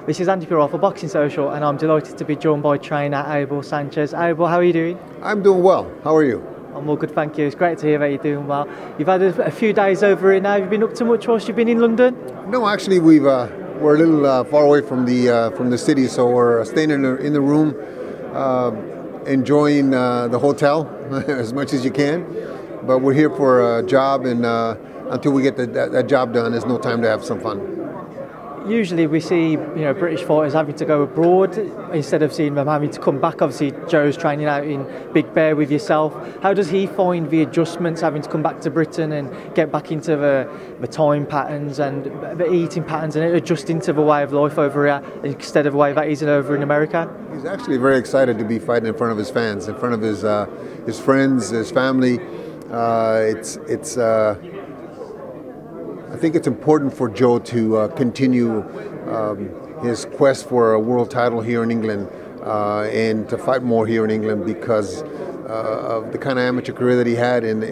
This is Andi for Boxing Social, and I'm delighted to be joined by trainer Abel Sanchez. Abel, how are you doing? I'm doing well. How are you? I'm all good, thank you. It's great to hear that you're doing well. You've had a few days over here now. Have you been up to much whilst you've been in London? No, actually, we're a little far away from the city, so we're staying in the room, enjoying the hotel as much as you can. But we're here for a job, and until we get that job done, there's no time to have some fun. Usually we see British fighters having to go abroad instead of seeing them having to come back. Obviously Joe's training out in Big Bear with yourself. How does he find the adjustments having to come back to Britain and get back into the time patterns and the eating patterns and adjusting to the way of life over here instead of the way that he's over in America? He's actually very excited to be fighting in front of his fans, in front of his friends, his family. I think it's important for Joe to continue his quest for a world title here in England and to fight more here in England because of the kind of amateur career that he had. And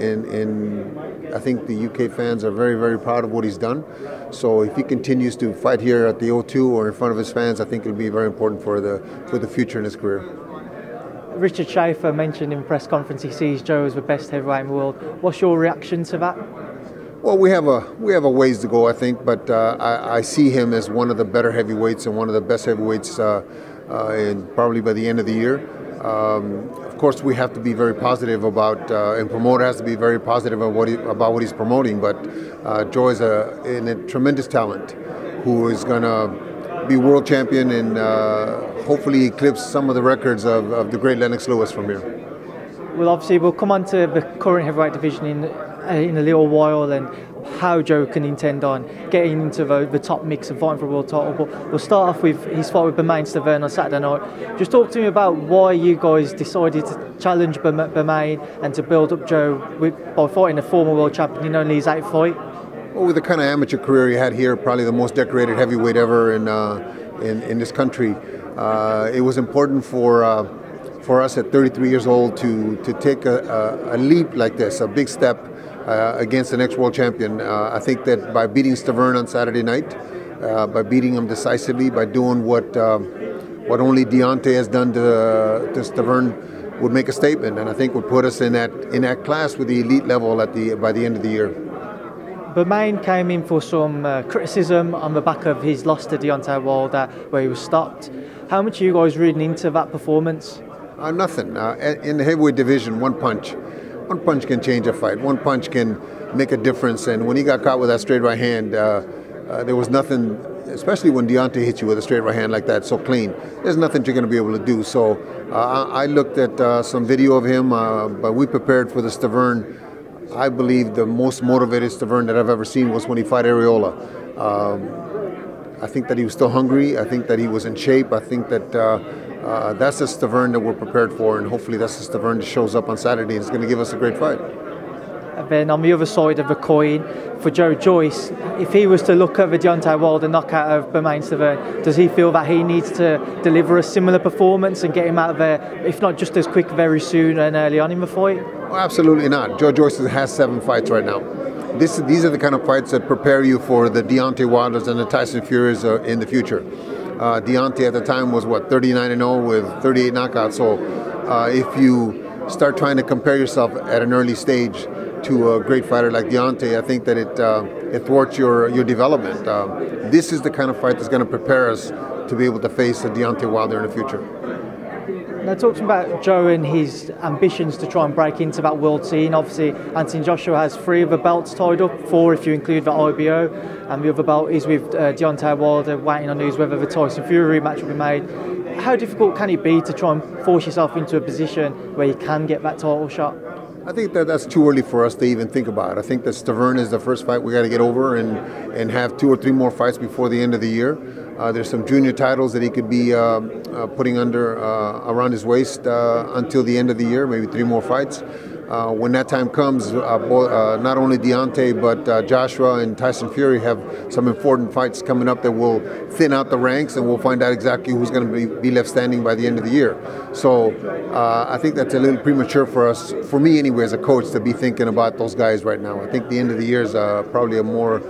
I think the UK fans are very, very proud of what he's done. So if he continues to fight here at the O2 or in front of his fans, I think it'll be very important for the future in his career. Richard Schaefer mentioned in press conference he sees Joe as the best heavyweight in the world. What's your reaction to that? Well, we have a ways to go, I think, but I see him as one of the better heavyweights and one of the best heavyweights, and probably by the end of the year. Of course, we have to be very positive about, and promoter has to be very positive about what he's promoting. But Joe is a tremendous talent who is going to be world champion and hopefully eclipse some of the records of the great Lennox Lewis from here. Well, obviously, we'll come on to the current heavyweight division in a little while and how Joe can intend on getting into the top mix and fighting for a world title. But we'll start off with his fight with Bermane Stiverne on Saturday night. Just talk to me about why you guys decided to challenge Bermane and to build up Joe by fighting a former world champion in only his 8th fight. Well, with the kind of amateur career he had here, probably the most decorated heavyweight ever in this country, it was important for us at 33 years old to take a leap like this, a big step against the next world champion. I think that by beating Stiverne on Saturday night, by beating him decisively, by doing what only Deontay has done to Stiverne, would make a statement, and I think would put us in that class with the elite level by the end of the year. Bermane came in for some criticism on the back of his loss to Deontay Wilder, where he was stopped. How much are you guys reading into that performance? Nothing. In the heavyweight division, one punch can change a fight. One punch can make a difference. And when he got caught with that straight right hand, there was nothing, especially when Deontay hits you with a straight right hand like that, so clean. There's nothing you're going to be able to do. So I looked at some video of him, but we prepared for the Stiverne. I believe the most motivated Stiverne that I've ever seen was when he fought Areola. I think that he was still hungry. I think that he was in shape. I think that that's the Stiverne that we're prepared for, and hopefully that's the Stiverne that shows up on Saturday and is going to give us a great fight. And then on the other side of the coin, for Joyce, if he was to look at the Deontay Wilder knockout of Bermane Stiverne, does he feel that he needs to deliver a similar performance and get him out of there, if not just as quick, very soon and early on in the fight? Oh, absolutely not. Joyce has 7 fights right now. These are the kind of fights that prepare you for the Deontay Wilders and the Tyson Furies in the future. Deontay at the time was 39-0 with 38 knockouts. So if you start trying to compare yourself at an early stage to a great fighter like Deontay, I think that it thwarts your development. This is the kind of fight that's going to prepare us to be able to face a Deontay Wilder in the future. Now, talking about Joe and his ambitions to try and break into that world scene, obviously Anthony Joshua has 3 of the belts tied up, 4 if you include the IBO, and the other belt is with Deontay Wilder, waiting on news whether the Tyson Fury rematch will be made. How difficult can it be to try and force yourself into a position where you can get that title shot? I think that's too early for us to even think about. I think that Stiverne is the first fight we got to get over and have 2 or 3 more fights before the end of the year. There's some junior titles that he could be putting around his waist until the end of the year, maybe 3 more fights. When that time comes, not only Deontay but Joshua and Tyson Fury have some important fights coming up that will thin out the ranks, and we'll find out exactly who's going to be left standing by the end of the year. So I think that's a little premature for us, for me anyway, as a coach, to be thinking about those guys right now. I think the end of the year is probably a more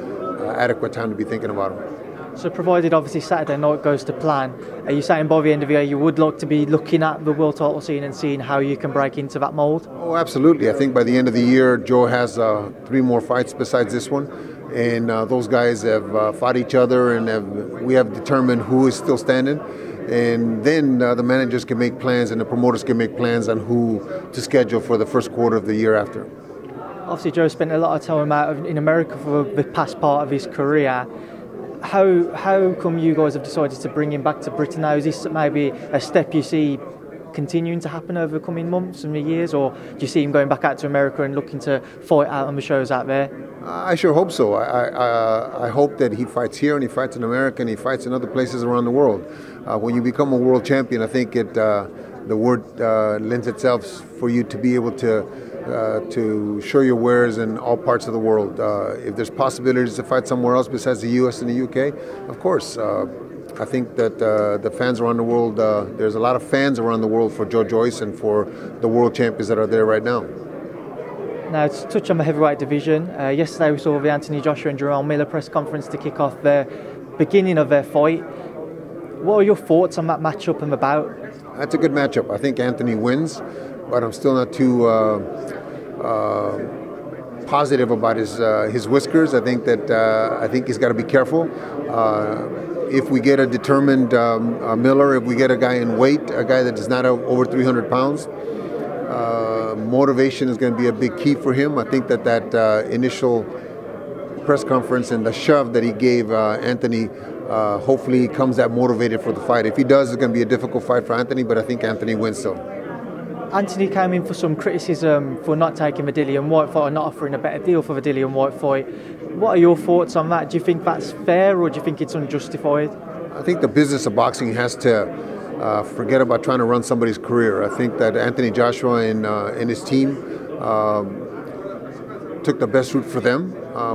adequate time to be thinking about them. So provided obviously Saturday night goes to plan, are you saying by the end of the year you would like to be looking at the world title scene and seeing how you can break into that mould? Oh, absolutely. I think by the end of the year, Joe has 3 more fights besides this one. And those guys have fought each other, and we have determined who is still standing. And then the managers can make plans and the promoters can make plans on who to schedule for the first quarter of the year after. Obviously, Joe spent a lot of time out in America for the past part of his career. How come you guys have decided to bring him back to Britain now? Is this maybe a step you see continuing to happen over the coming months and years, or do you see him going back out to America and looking to fight out on the shows out there? I sure hope so. I hope that he fights here and he fights in America and he fights in other places around the world. When you become a world champion, I think the word lends itself for you to be able to show your wares in all parts of the world. If there's possibilities to fight somewhere else besides the U.S. and the U.K., of course. I think that the fans around the world, there's a lot of fans around the world for Joyce and for the world champions that are there right now. Now, to touch on the heavyweight division, yesterday we saw the Anthony Joshua and Jarrell Miller press conference to kick off the beginning of their fight. What are your thoughts on that matchup and the bout? That's a good matchup. I think Anthony wins, but I'm still not too positive about his whiskers. I think he's got to be careful. If we get a determined Miller, if we get a guy in weight, a guy that is not over 300 pounds, motivation is going to be a big key for him. I think that initial press conference and the shove that he gave Anthony, hopefully he comes that motivated for the fight. If he does, it's going to be a difficult fight for Anthony, but I think Anthony wins still. Anthony came in for some criticism for not taking the Dillian Whyte fight or not offering a better deal for the Dillian Whyte fight. What are your thoughts on that? Do you think that's fair, or do you think it's unjustified? I think the business of boxing has to forget about trying to run somebody's career. I think that Anthony Joshua and his team took the best route for them,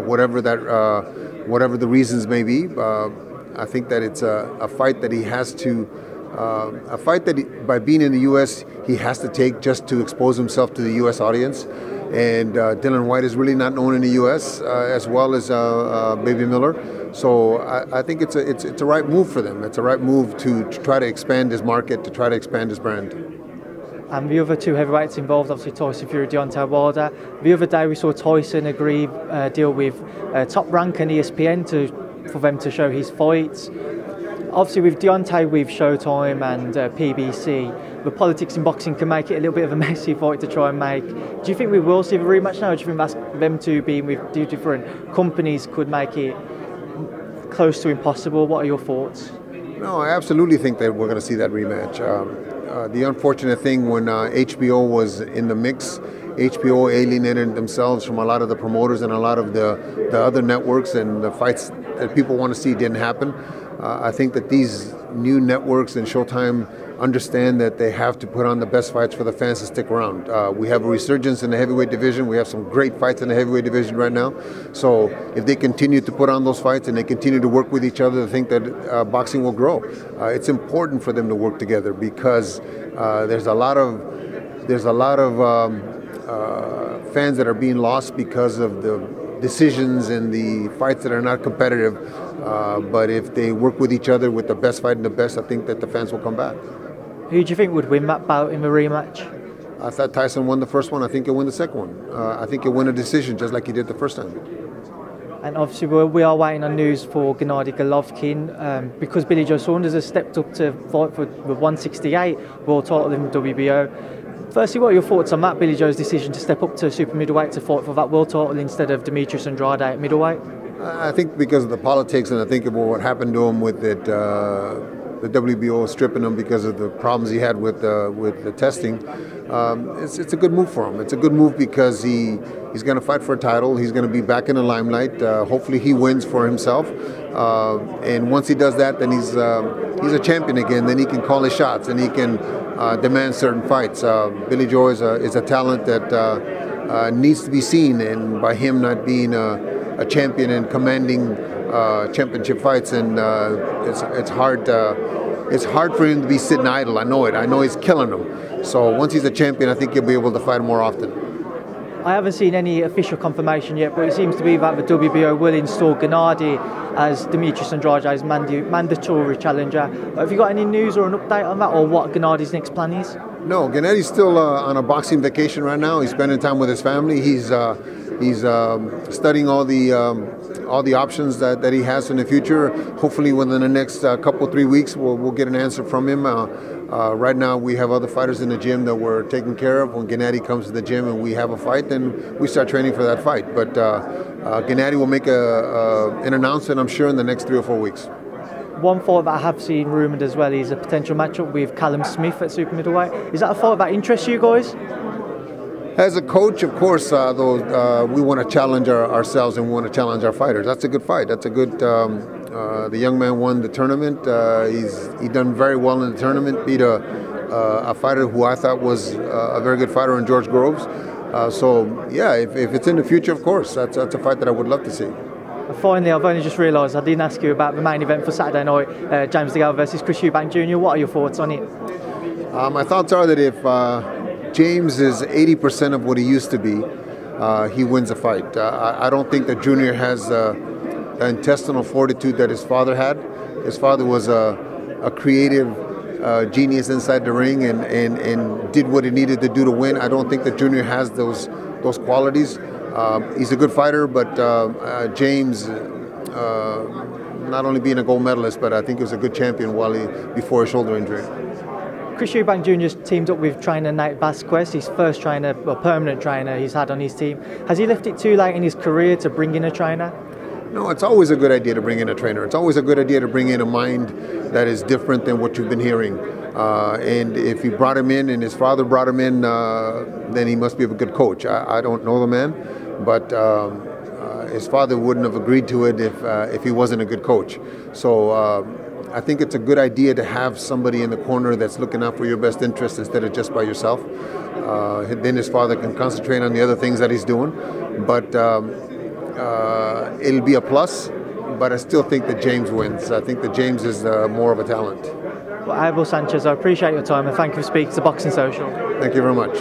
whatever the reasons may be. I think that it's a fight that he has to. A fight that by being in the U.S. he has to take just to expose himself to the U.S. audience, and Dillian Whyte is really not known in the U.S. As well as Baby Miller. So I think it's a right move for them. It's a right move to try to expand his market, to try to expand his brand. And the other two heavyweights involved, obviously Tyson Fury, Deontay Wilder. The other day we saw Tyson agree deal with Top Rank and ESPN for them to show his fights. Obviously, with Deontay, with Showtime and PBC, the politics in boxing can make it a little bit of a messy fight to try and make. Do you think we will see the rematch now? Or do you think that's them two being with two different companies could make it close to impossible? What are your thoughts? No, I absolutely think that we're going to see that rematch. The unfortunate thing when HBO was in the mix, HBO alienated themselves from a lot of the promoters and a lot of the other networks, and the fights that people want to see didn't happen. I think that these new networks and Showtime understand that they have to put on the best fights for the fans to stick around. We have a resurgence in the heavyweight division. We have some great fights in the heavyweight division right now. So if they continue to put on those fights and they continue to work with each other, I think that boxing will grow. It's important for them to work together because there's a lot of fans that are being lost because of the decisions and the fights that are not competitive. But if they work with each other with the best fight and the best, I think that the fans will come back. Who do you think would win that bout in the rematch? I thought Tyson won the first one. I think he'll win the second one. I think he'll win a decision just like he did the first time. And obviously we are waiting on news for Gennady Golovkin because Billy Joe Saunders has stepped up to fight for the 168 world title in WBO. Firstly, what are your thoughts on that, Billy Joe's decision to step up to super middleweight to fight for that world title instead of Demetrius Andrade at middleweight? I think because of the politics, and I think about what happened to him with it, the WBO stripping him because of the problems he had with the testing. It's a good move for him. It's a good move because he's going to fight for a title. He's going to be back in the limelight. Hopefully he wins for himself. And once he does that, then he's a champion again. Then he can call his shots and he can demand certain fights. Billy Joe is a talent that needs to be seen, and by him not being a champion and commanding championship fights, and it's hard for him to be sitting idle. I know it. I know he's killing them. So once he's a champion, I think he'll be able to fight more often. I haven't seen any official confirmation yet, but it seems to be that the WBO will install Gennady as Demetrius Andrade's mandatory challenger. Have you got any news or an update on that, or what Gennady's next plan is? No, Gennady's still on a boxing vacation right now. He's spending time with his family. He's studying all the options that he has in the future. Hopefully within the next couple, 3 weeks, we'll get an answer from him. Right now we have other fighters in the gym that we're taking care of. When Gennady comes to the gym and we have a fight, then we start training for that fight. But Gennady will make an announcement, I'm sure, in the next 3 or 4 weeks. One fight that I have seen rumoured as well is a potential matchup with Callum Smith at super middleweight. Is that a fight that interests you guys? As a coach, of course, we want to challenge ourselves and we want to challenge our fighters. That's a good fight. That's a good. The young man won the tournament. He done very well in the tournament. Beat a fighter who I thought was a very good fighter in George Groves. So yeah, if it's in the future, of course, that's a fight that I would love to see. Finally, I've only just realised I didn't ask you about the main event for Saturday night, James DeGale versus Chris Eubank Jr. What are your thoughts on it? My thoughts are that if James is 80% of what he used to be, he wins a fight. I don't think that Junior has the intestinal fortitude that his father had. His father was a creative genius inside the ring and did what he needed to do to win. I don't think that Junior has those qualities. He's a good fighter, but James, not only being a gold medalist, but I think he was a good champion before his shoulder injury. Chris Eubank Jr. teamed up with trainer Nate Vasquez, his first trainer, or permanent trainer he's had on his team. Has he left it too late in his career to bring in a trainer? No, it's always a good idea to bring in a trainer. It's always a good idea to bring in a mind that is different than what you've been hearing. And if he brought him in and his father brought him in, then he must be a good coach. I don't know the man, but his father wouldn't have agreed to it if he wasn't a good coach. So I think it's a good idea to have somebody in the corner that's looking out for your best interest instead of just by yourself. Then his father can concentrate on the other things that he's doing. But it'll be a plus, but I still think that James wins. I think that James is more of a talent. Well, Abel Sanchez, I appreciate your time and thank you for speaking to Boxing Social. Thank you very much.